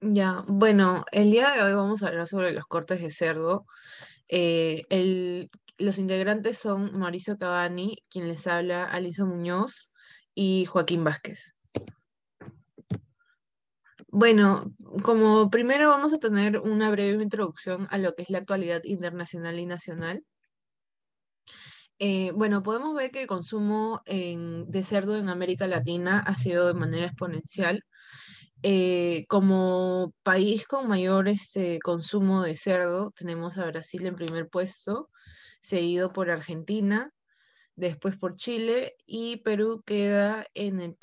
Ya, bueno, el día de hoy vamos a hablar sobre los cortes de cerdo. Los integrantes son Mauricio Cavani, quien les habla, Alison Muñoz y Joaquín Vázquez. Bueno, como primero vamos a tener una breve introducción a lo que es la actualidad internacional y nacional. Bueno, podemos ver que el consumo de cerdo en América Latina ha sido de manera exponencial. Como país con mayor consumo de cerdo, tenemos a Brasil en primer puesto, seguido por Argentina, después por Chile y Perú queda en el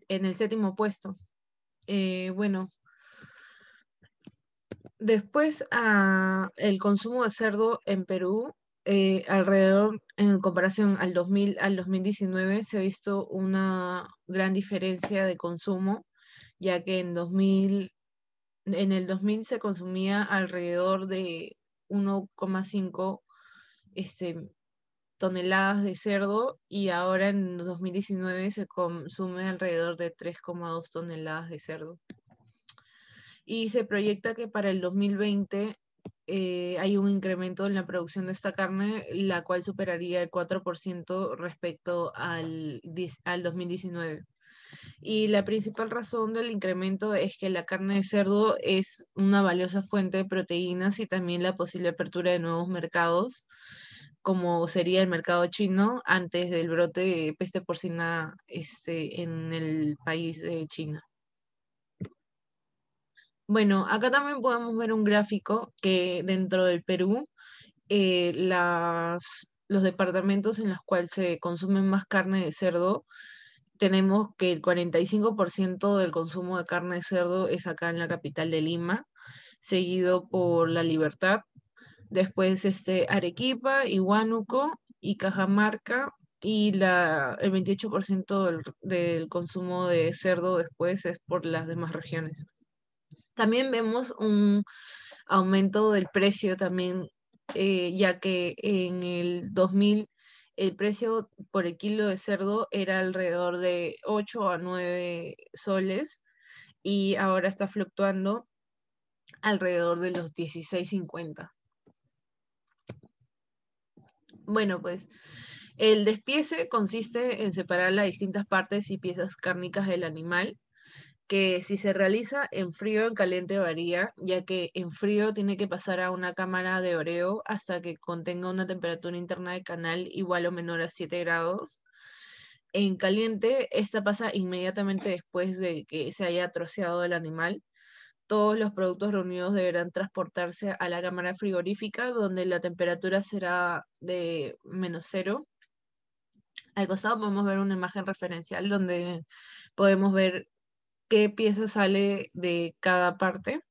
en el séptimo puesto. Bueno, después el consumo de cerdo en Perú, alrededor, en comparación al 2000 al 2019, se ha visto una gran diferencia de consumo, ya que en el 2000 se consumía alrededor de 1,5 este, toneladas de cerdo y ahora en 2019 se consume alrededor de 3,2 toneladas de cerdo. Y se proyecta que para el 2020 hay un incremento en la producción de esta carne, la cual superaría el 4% respecto al 2019. Y la principal razón del incremento es que la carne de cerdo es una valiosa fuente de proteínas y también la posible apertura de nuevos mercados, como sería el mercado chino antes del brote de peste porcina en el país de China. Bueno, acá también podemos ver un gráfico que dentro del Perú, los departamentos en los cuales se consume más carne de cerdo, tenemos que el 45% del consumo de carne de cerdo es acá en la capital de Lima, seguido por La Libertad, después Arequipa y Huánuco y Cajamarca, y el 28% del consumo de cerdo después es por las demás regiones. También vemos un aumento del precio también, ya que en el 2000 el precio por el kilo de cerdo era alrededor de 8 a 9 soles y ahora está fluctuando alrededor de los 16,50. Bueno, pues el despiece consiste en separar las distintas partes y piezas cárnicas del animal, que si se realiza en frío o en caliente varía, ya que en frío tiene que pasar a una cámara de oreo hasta que contenga una temperatura interna de canal igual o menor a 7 grados. En caliente, esta pasa inmediatamente después de que se haya troceado el animal. Todos los productos reunidos deberán transportarse a la cámara frigorífica, donde la temperatura será de -0. Al costado podemos ver una imagen referencial donde podemos ver qué pieza sale de cada parte.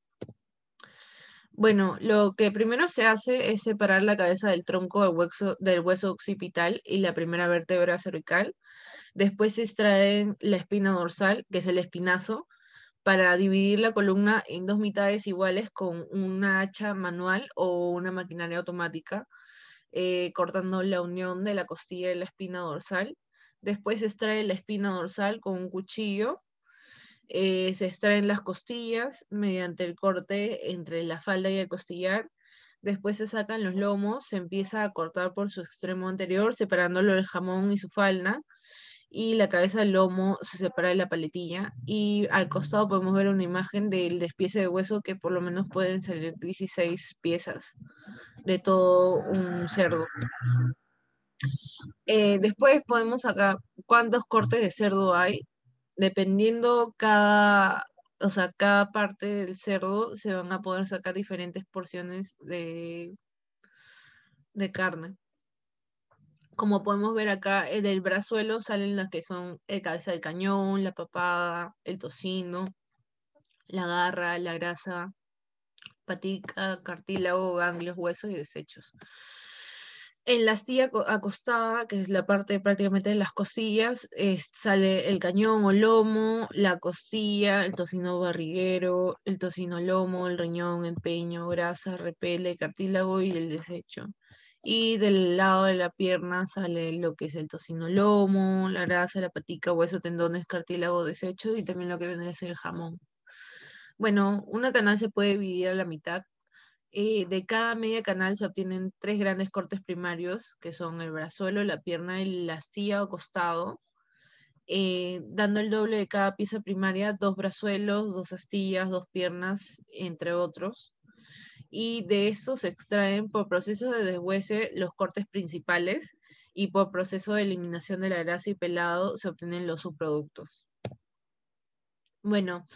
Bueno, lo que primero se hace es separar la cabeza del tronco del hueso occipital y la primera vértebra cervical. Después se extraen la espina dorsal, que es el espinazo, para dividir la columna en dos mitades iguales con una hacha manual o una maquinaria automática, cortando la unión de la costilla y la espina dorsal. Después se extrae la espina dorsal con un cuchillo. Se extraen las costillas mediante el corte entre la falda y el costillar. Después se sacan los lomos, se empieza a cortar por su extremo anterior, separándolo del jamón y su falda. Y la cabeza del lomo se separa de la paletilla. Y al costado podemos ver una imagen del despiece de hueso, que por lo menos pueden salir 16 piezas de todo un cerdo. Después podemos sacar cuántos cortes de cerdo hay. Dependiendo o sea, cada parte del cerdo se van a poder sacar diferentes porciones de carne. Como podemos ver acá, del brazuelo salen las que son el cabeza del cañón, la papada, el tocino, la garra, la grasa, patica, cartílago, ganglios, huesos y desechos. En la astilla acostada, que es la parte prácticamente de las costillas, sale el cañón o lomo, la costilla, el tocino barriguero, el tocino lomo, el riñón, empeño, grasa, repele, cartílago y el desecho. Y del lado de la pierna sale lo que es el tocino lomo, la grasa, la patica, hueso, tendones, cartílago, desecho y también lo que viene a ser el jamón. Bueno, una canal se puede dividir a la mitad. De cada media canal se obtienen tres grandes cortes primarios, que son el brazuelo, la pierna y la astilla o costado, dando el doble de cada pieza primaria, dos brazuelos, dos astillas, dos piernas, entre otros. Y de estos se extraen por proceso de deshuese los cortes principales y por proceso de eliminación de la grasa y pelado se obtienen los subproductos. Bueno,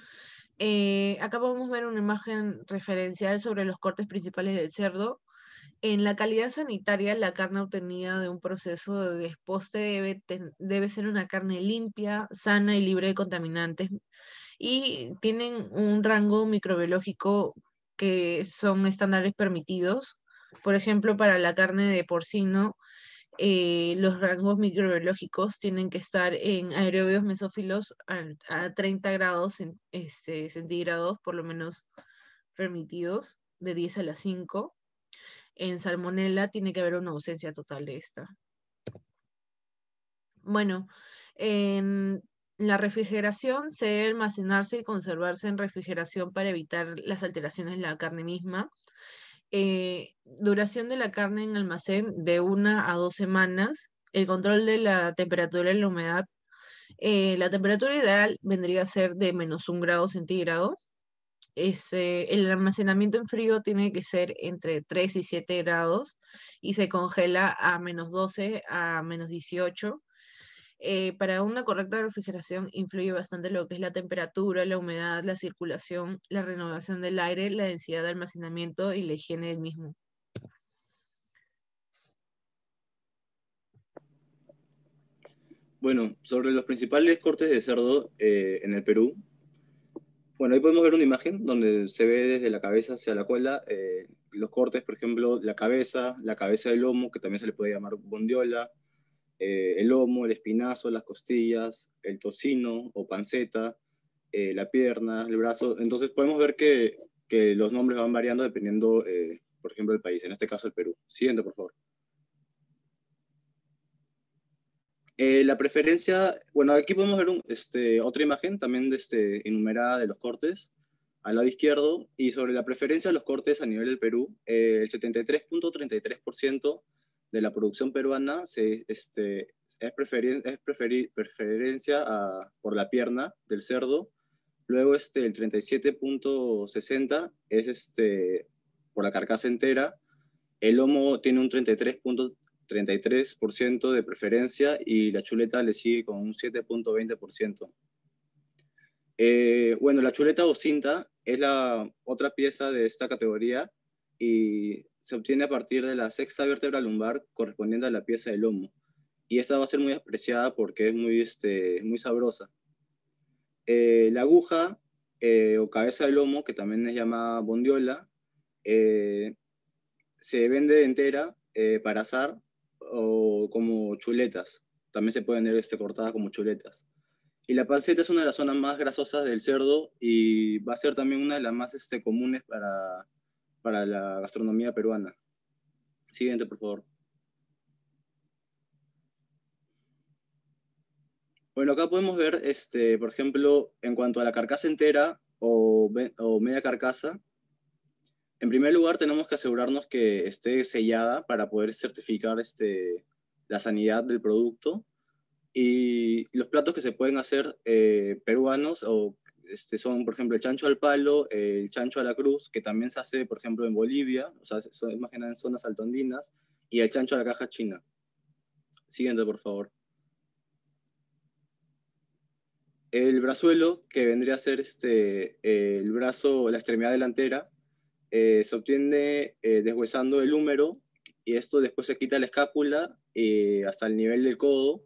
acá podemos ver una imagen referencial sobre los cortes principales del cerdo. En la calidad sanitaria, la carne obtenida de un proceso de desposte debe ser una carne limpia, sana y libre de contaminantes, y tienen un rango microbiológico que son estándares permitidos. Por ejemplo, para la carne de porcino, los rangos microbiológicos tienen que estar en aerobios mesófilos a 30 grados centígrados, por lo menos permitidos, de 10 a la 5. En salmonella tiene que haber una ausencia total de esta. Bueno, en la refrigeración se debe almacenarse y conservarse en refrigeración para evitar las alteraciones en la carne misma. Duración de la carne en almacén de 1 a 2 semanas. El control de la temperatura y la humedad. La temperatura ideal vendría a ser de -1 grado centígrado. El almacenamiento en frío tiene que ser entre 3 y 7 grados y se congela a -12 a -18. Para una correcta refrigeración influye bastante lo que es la temperatura, la humedad, la circulación, la renovación del aire, la densidad de almacenamiento y la higiene del mismo. Bueno, sobre los principales cortes de cerdo en el Perú, bueno, ahí podemos ver una imagen donde se ve desde la cabeza hacia la cola los cortes, por ejemplo, la cabeza del lomo, que también se le puede llamar bondiola, el lomo, el espinazo, las costillas, el tocino o panceta, la pierna, el brazo. Entonces podemos ver que los nombres van variando dependiendo, por ejemplo, del país, en este caso el Perú. Siguiente, por favor. La preferencia, bueno, aquí podemos ver otra imagen también enumerada de los cortes al lado izquierdo, y sobre la preferencia de los cortes a nivel del Perú, el 73.33% de la producción peruana preferencia por la pierna del cerdo. Luego el 37.60% es por la carcasa entera. El lomo tiene un 33.33% de preferencia y la chuleta le sigue con un 7.20%. Bueno, la chuleta o cinta es la otra pieza de esta categoría y se obtiene a partir de la sexta vértebra lumbar correspondiente a la pieza del lomo. Y esta va a ser muy apreciada porque es muy sabrosa. La aguja o cabeza de lomo, que también es llamada bondiola, se vende entera para asar o como chuletas. También se pueden ver cortadas como chuletas. Y la panceta es una de las zonas más grasosas del cerdo y va a ser también una de las más comunes para la gastronomía peruana. Siguiente, por favor. Bueno, acá podemos ver, por ejemplo, en cuanto a la carcasa entera o media carcasa. En primer lugar, tenemos que asegurarnos que esté sellada para poder certificar la sanidad del producto. Y los platos que se pueden hacer peruanos son, por ejemplo, el chancho al palo, el chancho a la cruz, que también se hace, por ejemplo, en Bolivia, o sea, es más que nada en zonas altoandinas, y el chancho a la caja china. Siguiente, por favor. El brazuelo, que vendría a ser el brazo, la extremidad delantera, se obtiene deshuesando el húmero, y esto después se quita la escápula hasta el nivel del codo,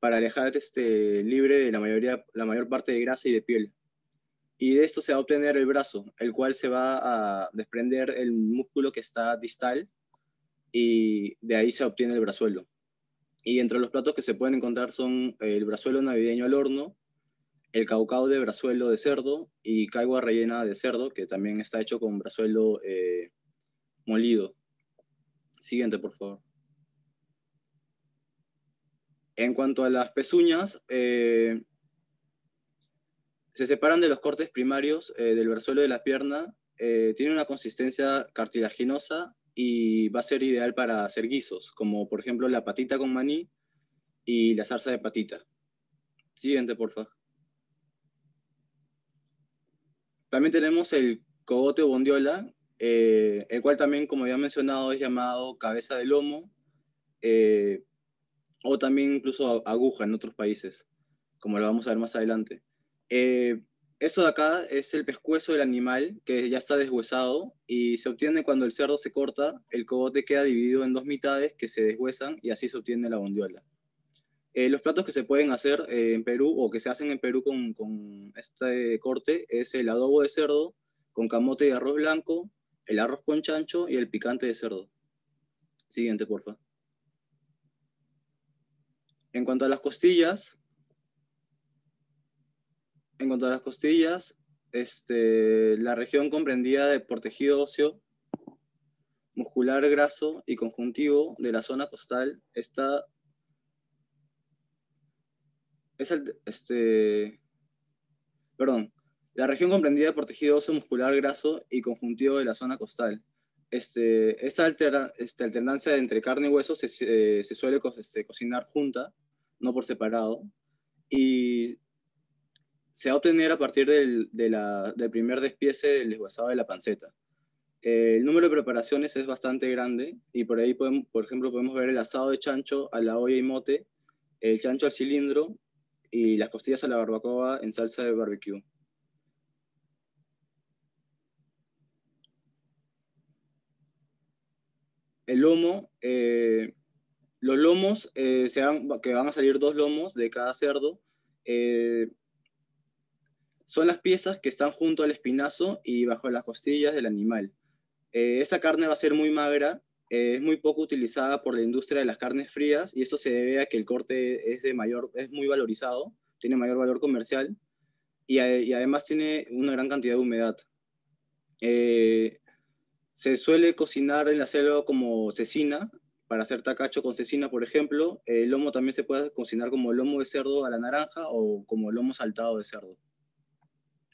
para dejar libre de la mayor parte de grasa y de piel. Y de esto se va a obtener el brazo, el cual se va a desprender el músculo que está distal y de ahí se obtiene el brazuelo. Y entre los platos que se pueden encontrar son el brazuelo navideño al horno, el caucao de brazuelo de cerdo y caigua rellena de cerdo, que también está hecho con brazuelo molido. Siguiente, por favor. En cuanto a las pezuñas, Se separan de los cortes primarios del brazuelo de la pierna. Tiene una consistencia cartilaginosa y va a ser ideal para hacer guisos, como por ejemplo la patita con maní y la salsa de patita. Siguiente, porfa. También tenemos el cogote o bondiola, el cual también, como ya mencionado, es llamado cabeza de lomo, o también incluso aguja en otros países, como lo vamos a ver más adelante. Eh, Eso de acá es el pescuezo del animal que ya está deshuesado y se obtiene cuando el cerdo se corta, el cogote queda dividido en dos mitades que se deshuesan y así se obtiene la bondiola. Los platos que se pueden hacer en Perú o que se hacen en Perú con este corte es el adobo de cerdo con camote y arroz blanco, el arroz con chancho y el picante de cerdo. Siguiente, porfa. En cuanto a las costillas, la región comprendida por tejido óseo, muscular graso y conjuntivo de la zona costal perdón, la región comprendida por tejido óseo muscular graso y conjuntivo de la zona costal. Esta alternancia entre carne y hueso se suele cocinar junta, no por separado, y se va a obtener a partir del primer despiece del deshuesado de la panceta. El número de preparaciones es bastante grande y por ahí, por ejemplo, podemos ver el asado de chancho a la olla y mote, el chancho al cilindro y las costillas a la barbacoa en salsa de barbecue. El lomo, los lomos, que van a salir 2 lomos de cada cerdo, eh, son las piezas que están junto al espinazo y bajo las costillas del animal. Esa carne va a ser muy magra, es muy poco utilizada por la industria de las carnes frías y eso se debe a que el corte es muy valorizado, tiene mayor valor comercial y además tiene una gran cantidad de humedad. Se suele cocinar en la selva como cecina, para hacer tacacho con cecina, por ejemplo. El lomo también se puede cocinar como lomo de cerdo a la naranja o como lomo saltado de cerdo.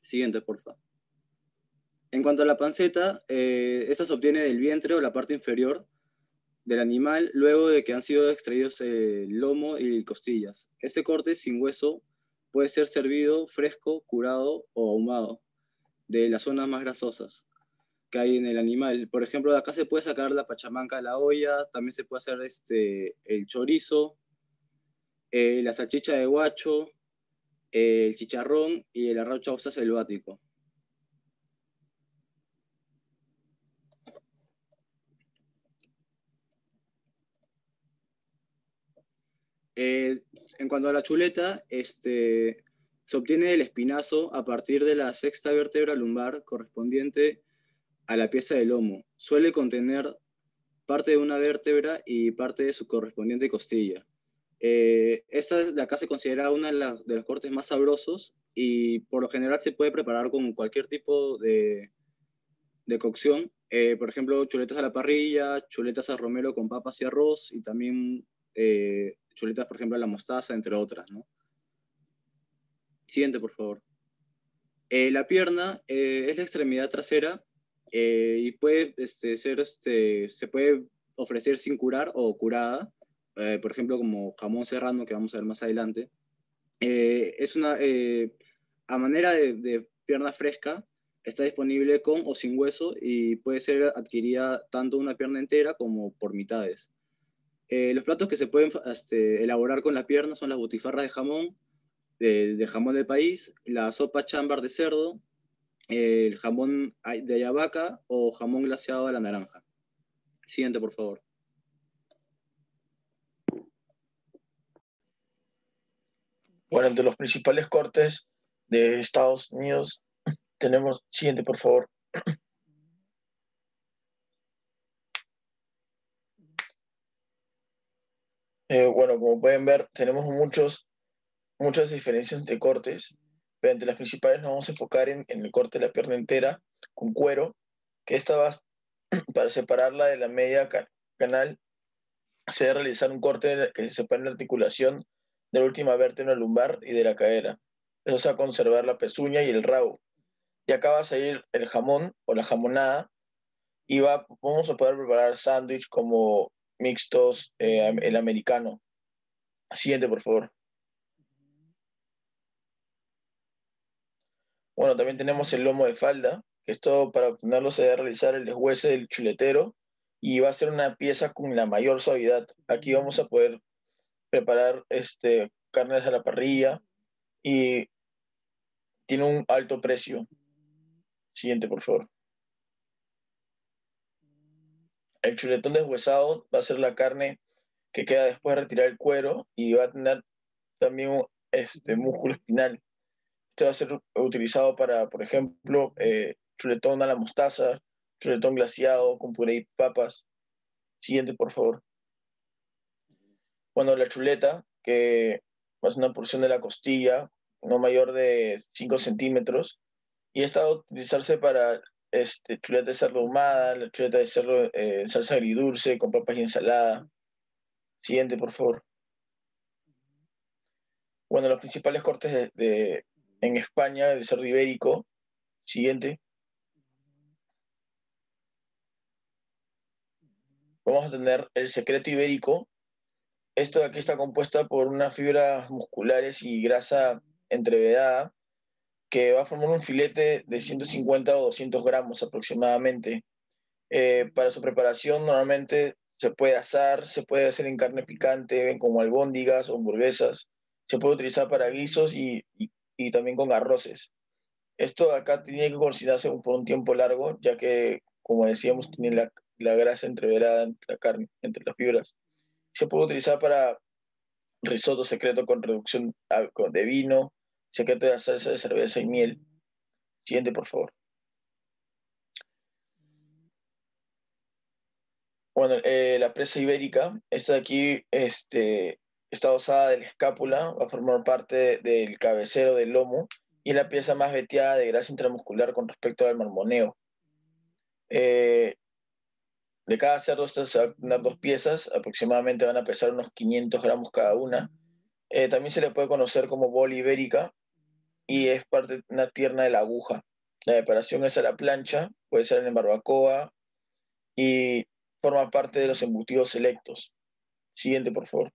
Siguiente, por favor. En cuanto a la panceta, esta se obtiene del vientre o la parte inferior del animal luego de que han sido extraídos el lomo y costillas. Este corte sin hueso puede ser servido fresco, curado o ahumado de las zonas más grasosas que hay en el animal. Por ejemplo, de acá se puede sacar la pachamanca de la olla, también se puede hacer el chorizo, la salchicha de guacho, el chicharrón y el arroz chauza selvático. En cuanto a la chuleta, se obtiene el espinazo a partir de la sexta vértebra lumbar correspondiente a la pieza de lomo. Suele contener parte de una vértebra y parte de su correspondiente costilla. Esta de acá se considera una de los cortes más sabrosos y por lo general se puede preparar con cualquier tipo de cocción. Por ejemplo, chuletas a la parrilla, chuletas a romero con papas y arroz y también chuletas, por ejemplo, a la mostaza, entre otras, ¿no? Siguiente, por favor. La pierna es la extremidad trasera y puede se puede ofrecer sin curar o curada, por ejemplo, como jamón serrano, que vamos a ver más adelante. Es a manera de pierna fresca, está disponible con o sin hueso y puede ser adquirida tanto una pierna entera como por mitades. Los platos que se pueden elaborar con la pierna son las butifarras de jamón, de jamón del país, la sopa chámbar de cerdo, el jamón de ayabaca o jamón glaseado a la naranja. Siguiente, por favor. Bueno, entre los principales cortes de Estados Unidos tenemos, siguiente por favor. Bueno, como pueden ver, tenemos muchas diferencias entre cortes, pero entre las principales nos vamos a enfocar en el corte de la pierna entera con cuero, que esta va para separarla de la media canal, se debe realizar un corte que se separe la articulación de la última vértebra lumbar y de la cadera. Eso se va a conservar la pezuña y el rabo. Y acá va a salir el jamón o la jamonada y vamos a poder preparar sándwich como mixtos, el americano. Siguiente, por favor. Bueno, también tenemos el lomo de falda, que esto para obtenerlo se debe realizar el deshuese del chuletero y va a ser una pieza con la mayor suavidad. Aquí vamos a poder preparar carnes a la parrilla y tiene un alto precio. Siguiente, por favor. El chuletón deshuesado va a ser la carne que queda después de retirar el cuero y va a tener también músculo espinal. Este va a ser utilizado para, por ejemplo, chuletón a la mostaza, chuletón glaseado con puré y papas. Siguiente, por favor. Bueno, la chuleta, que es una porción de la costilla, no mayor de 5 centímetros, y esta va a utilizarse para chuleta de cerdo ahumada, la chuleta de cerdo en salsa agridulce, con papas y ensalada. Siguiente, por favor. Bueno, los principales cortes en España, el cerdo ibérico. Siguiente. Vamos a tener el secreto ibérico. Esto de aquí está compuesta por unas fibras musculares y grasa entreverada que va a formar un filete de 150 o 200 gramos aproximadamente. Para su preparación normalmente se puede asar, se puede hacer en carne picante, como albóndigas o hamburguesas. Se puede utilizar para guisos y también con arroces. Esto de acá tiene que cocinarse por un tiempo largo, ya que, como decíamos, tiene la grasa entreverada entre la carne, entre las fibras. Se puede utilizar para risotto secreto con reducción de vino, secreto de salsa de cerveza y miel. Siguiente, por favor. Bueno, la presa ibérica, esta de aquí está dosada de la escápula, va a formar parte del cabecero del lomo y es la pieza más veteada de grasa intramuscular con respecto al marmoneo. Eh, de cada cerdo se van a tener dos piezas, aproximadamente van a pesar unos 500 gramos cada una. También se le puede conocer como bola ibérica y es parte de una tierna de la aguja. La preparación es a la plancha, puede ser en barbacoa y forma parte de los embutidos selectos. Siguiente, por favor.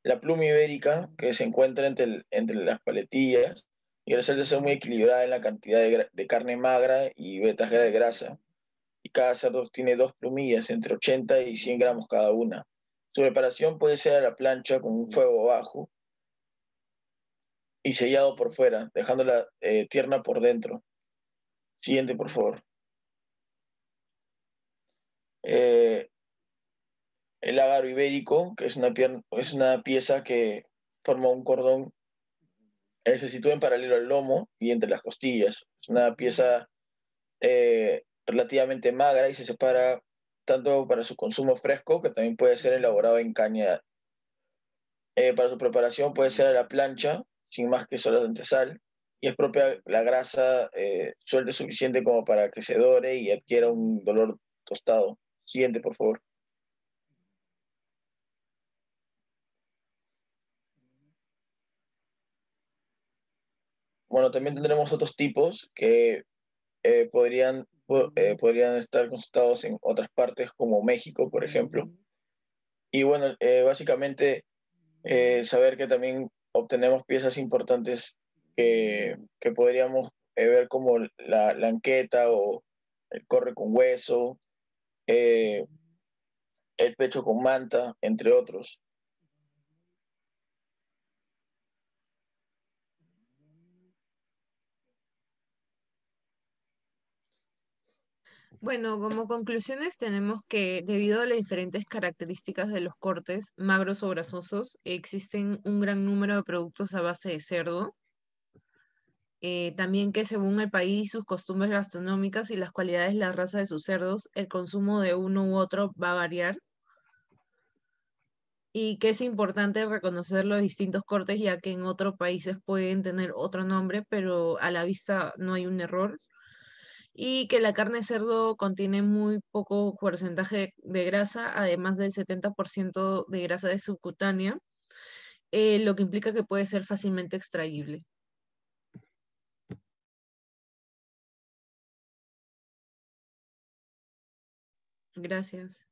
La pluma ibérica, que se encuentra entre las paletillas, y resalta ser muy equilibrada en la cantidad de carne magra y vetas de grasa. Y cada cerdo tiene dos plumillas, entre 80 y 100 gramos cada una. Su preparación puede ser a la plancha con un fuego bajo y sellado por fuera, dejándola tierna por dentro. Siguiente, por favor. Eh, el ágaro ibérico, que es una pieza que forma un cordón, se sitúa en paralelo al lomo y entre las costillas. Es una pieza relativamente magra y se separa tanto para su consumo fresco, que también puede ser elaborado en caña. Para su preparación puede ser a la plancha, sin más que solamente sal, y es propia la grasa suelta suficiente como para que se dore y adquiera un dolor tostado. Siguiente, por favor. Bueno, también tendremos otros tipos que podrían estar consultados en otras partes como México, por ejemplo. Y bueno, básicamente saber que también obtenemos piezas importantes que podríamos ver como la anqueta o el corre con hueso, eh, el pecho con manta, entre otros. Bueno, como conclusiones tenemos que debido a las diferentes características de los cortes, magros o grasosos, existen un gran número de productos a base de cerdo. También que según el país, sus costumbres gastronómicas y las cualidades de la raza de sus cerdos, el consumo de uno u otro va a variar. Y que es importante reconocer los distintos cortes, ya que en otros países pueden tener otro nombre, pero a la vista no hay un error. Y que la carne de cerdo contiene muy poco porcentaje de grasa, además del 70% de grasa de subcutánea. lo que implica que puede ser fácilmente extraíble. Gracias.